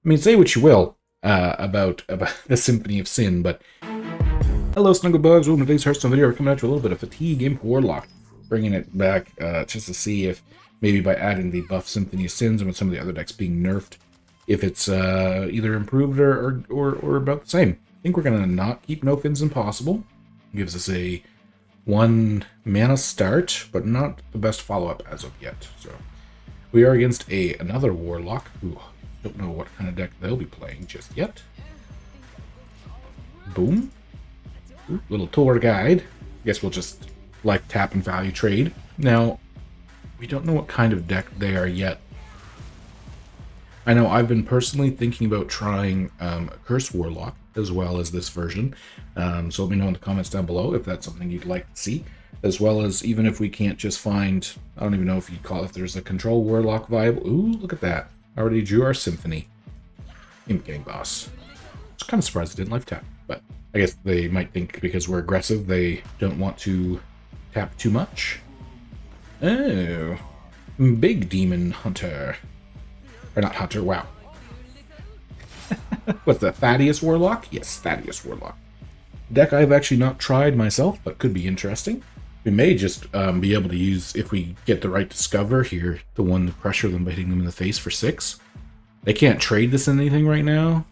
I mean, say what you will about the Symphony of Sin, but hello, Snugglebugs. Welcome to today's Hearthstone video. We're coming at you with a little bit of Fatigue Imp Warlock, bringing it back just to see if maybe by adding the buff Symphony of Sins and with some of the other decks being nerfed, if it's either improved or about the same. I think we're gonna not keep No Fins Impossible. Gives us a 1 mana start, but not the best follow-up as of yet. So we are against another Warlock who don't know what kind of deck they'll be playing just yet. Boom. Ooh, little tour guide. Guess we'll just like tap and value trade. Now, we don't know what kind of deck they are yet. I know I've been personally thinking about trying a Curse Warlock as well as this version. So let me know in the comments down below if that's something you'd like to see. As well as even if we can't just find, I don't even know if you'd call it, if there's a Control Warlock viable. Ooh, look at that. I already drew our Symphony. Imp Gang Boss. I was kind of surprised it didn't life tap, but I guess they might think because we're aggressive, they don't want to tap too much. Oh, Big Demon Hunter. Or not Hunter, wow. What's that, Thaddeus Warlock? Yes, Thaddeus Warlock. Deck I've actually not tried myself, but could be interesting. We may just be able to use, if we get the right Discover here, the one to pressure them by hitting them in the face for 6. They can't trade this in anything right now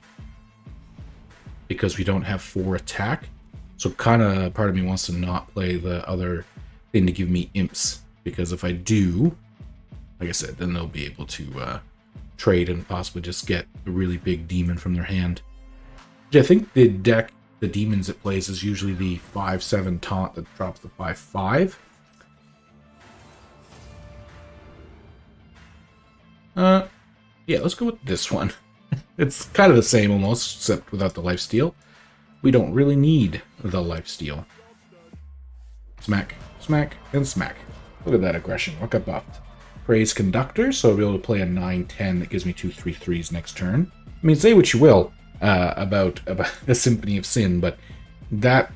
because we don't have 4 attack. So kind of part of me wants to not play the other thing to give me imps, because if I do, like I said, then they'll be able to trade and possibly just get a really big demon from their hand. I think the deck, the demons it plays, is usually the 5/7 taunt that drops the 5/5. Yeah, let's go with this one. It's kind of the same almost, except without the lifesteal. We don't really need the lifesteal. Smack, smack, and smack. Look at that aggression. What got buffed? Praise Conductor, so I'll be able to play a 9/10 that gives me 2 3/3s next turn. I mean, say what you will about the Symphony of Sin, but that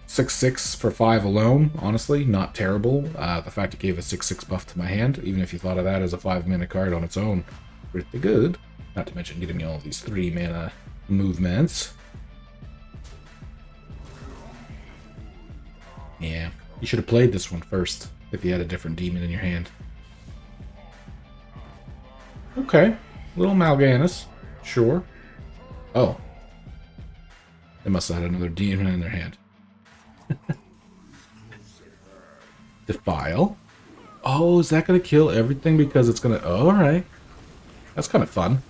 6/6 for 5 alone, honestly, not terrible. The fact it gave a 6/6 buff to my hand, even if you thought of that as a 5-mana card on its own, pretty good. Not to mention getting me all of these 3-mana movements. Yeah, you should have played this one first if you had a different demon in your hand. Okay, little Mal'Ganis, sure. Oh, they must have had another demon in their hand. Defile. Oh, is that going to kill everything because it's going to... Oh, all right. That's kind of fun.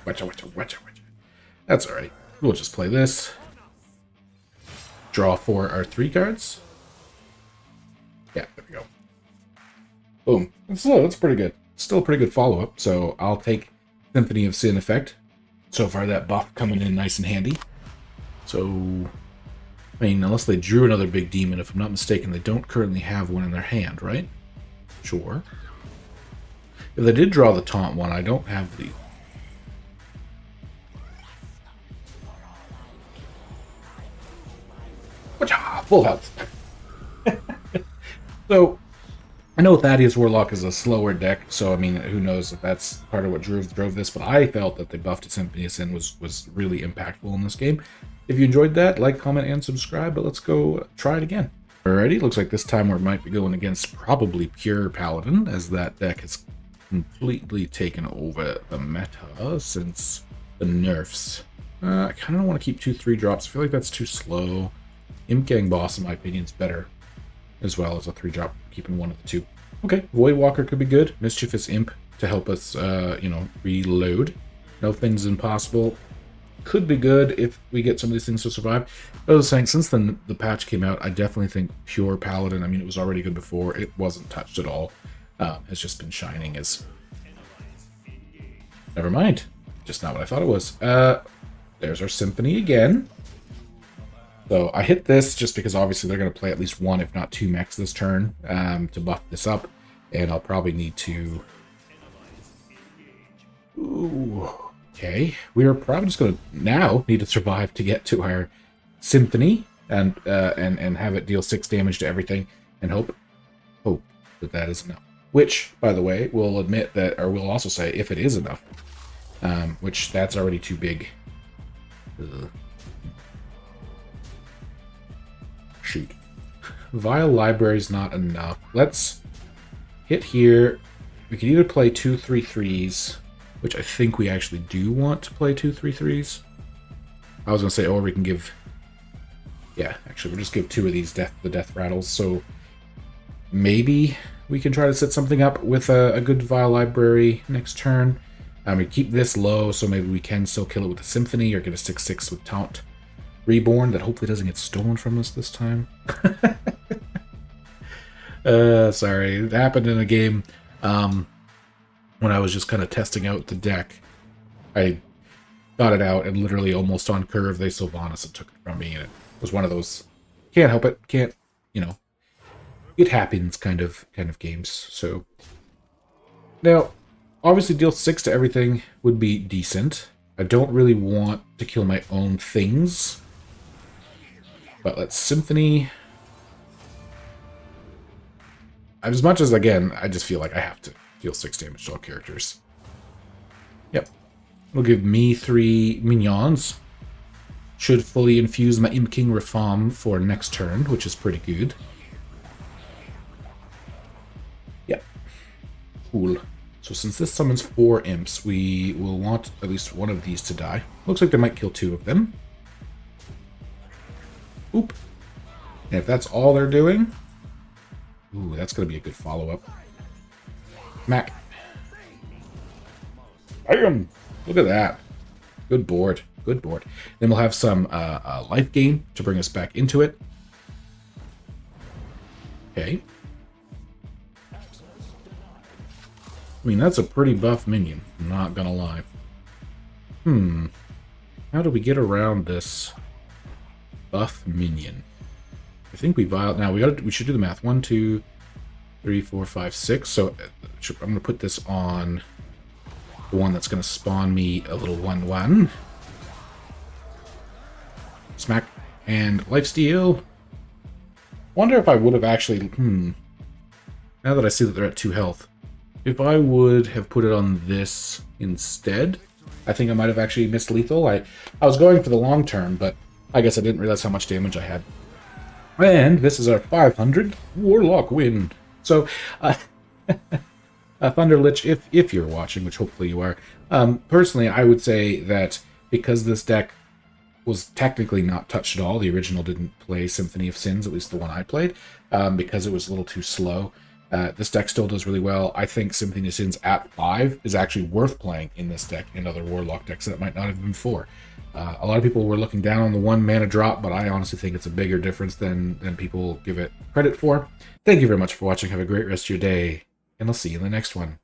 Watcha. That's all right. We'll just play this. Draw for our 3 cards. Yeah, there we go. Boom. That's pretty good. Still a pretty good follow-up, so I'll take Symphony of Sin effect. So far, that buff coming in nice and handy. So, I mean, unless they drew another big demon, if I'm not mistaken, they don't currently have one in their hand, right? Sure. If they did draw the taunt one, I don't have the... Full health. So, I know Thaddeus Warlock is a slower deck, so I mean, who knows if that's part of what drove this, but I felt that the buff to Symphony of Sin was really impactful in this game. If you enjoyed that, like, comment, and subscribe, but let's go try it again. Alrighty, looks like this time we might be going against probably Pure Paladin, as that deck has completely taken over the meta since the nerfs. I kind of don't want to keep 2 3-drops. I feel like that's too slow. Imp Gang Boss, in my opinion, is better, as well as a 3-drop, keeping one of the 2. Okay, Void Walker could be good. Mischievous Imp to help us, reload. No Fins Impossible could be good if we get some of these things to survive. But I was saying, since the patch came out, I definitely think Pure Paladin, I mean, it was already good before. It wasn't touched at all. It's just been shining as... Never mind. Just not what I thought it was. There's our Symphony again. So I hit this just because obviously they're going to play at least 1, if not 2 mechs this turn to buff this up. And I'll probably need to... Ooh, okay. We are probably just going to now need to survive to get to our Symphony and have it deal 6 damage to everything and hope that that is enough. Which, by the way, we'll admit that, or we'll also say if it is enough, which that's already too big. Ugh. Shoot. Vial library's not enough. Let's hit here. We can either play 2/3/3s, which I think we actually do want to play 2/3/3s. I was gonna say, or we can give. Yeah, actually, we'll just give 2 of these the death rattles. So maybe we can try to set something up with a good Vial library next turn. We keep this low, so maybe we can still kill it with a Symphony or get a 6/6 with Taunt Reborn that hopefully doesn't get stolen from us this time. Sorry, it happened in a game when I was just kind of testing out the deck. I got it out and literally almost on curve they Sylvanas and took it from me, and it was one of those can't help it, can't, you know, it happens kind of games. So now obviously deal 6 to everything would be decent. I don't really want to kill my own things, but let's Symphony. As much as, again, I just feel like I have to deal 6 damage to all characters. Yep. It'll give me 3 minions. Should fully infuse my Imp King Reform for next turn, which is pretty good. Yep. Cool. So since this summons 4 imps, we will want at least one of these to die. Looks like they might kill 2 of them. Oop. And if that's all they're doing... Ooh, that's going to be a good follow-up. Smack. Bam! Look at that. Good board. Good board. Then we'll have some life gain to bring us back into it. Okay. I mean, that's a pretty buff minion. I'm not going to lie. How do we get around this buff minion? I think we vial now. We should do the math. 1, 2, 3, 4, 5, 6. So I'm going to put this on the one that's going to spawn me a little 1/1. Smack and lifesteal. Wonder if I would have actually. Now that I see that they're at 2 health, if I would have put it on this instead, I think I might have actually missed lethal. I was going for the long term, but I guess I didn't realize how much damage I had. And this is our 500 Warlock win. So, Thunderlich, if you're watching, which hopefully you are, personally, I would say that because this deck was technically not touched at all, the original didn't play Symphony of Sins, at least the one I played, because it was a little too slow. This deck still does really well. I think Symphony of Sins at 5 is actually worth playing in this deck and other Warlock decks that it might not have been 4. A lot of people were looking down on the 1 mana drop, but I honestly think it's a bigger difference than people give it credit for. Thank you very much for watching. Have a great rest of your day, and I'll see you in the next one.